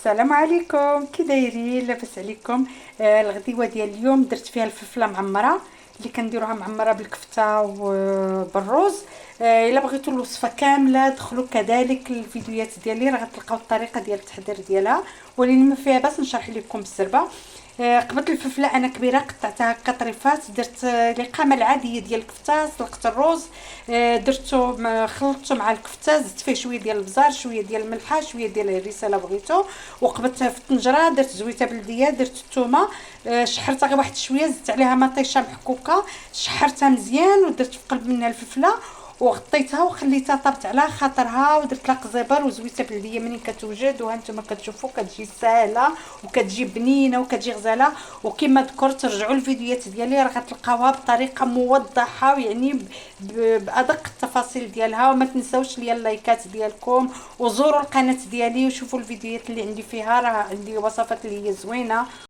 السلام عليكم، كي دايرين؟ لاباس عليكم؟ الغديوه ديال اليوم درت فيها الفلفله معمره اللي كنديروها معمره بالكفته وبالروز. الا بغيتوا الوصفه كامله دخلوا كذلك الفيديوهات ديالي، راه غتلقاو الطريقه ديال التحضير ديالها، ولكن ما فيها باس نشرح لكم بالزربه. قبضت الفلفله انا كبيره، قطعتها هكا طريفات، درت القامه العاديه ديال الكفته، سلقت الروز، درتو خلطته مع الكفته، زدت فيه شويه ديال البزار، شويه ديال الملحه، شويه ديال الهريسه الا بغيتو، وقبضتها في الطنجره، درت زويته بلديه، درت الثومه، شحرتها غير واحد شويه، زدت عليها مطيشه محكوكه، شحرتها مزيان، ودرت في قلب منها الفلفله وغطيتها وخليتها طابت على خاطرها، ودرت لها قزبر وزويته بلديه منين كتوجد، وها نتوما كتشوفوا كتجي ساهله وكتجي بنينه وكتجي غزاله. وكما ذكرت رجعوا الفيديوهات ديالي، راه غتلقاوها بطريقه موضحه ويعني بادق التفاصيل ديالها. وما تنساوش ليا اللايكات ديالكم، وزوروا القناه ديالي وشوفوا الفيديوهات اللي عندي فيها، راه عندي وصفات اللي هي زوينه.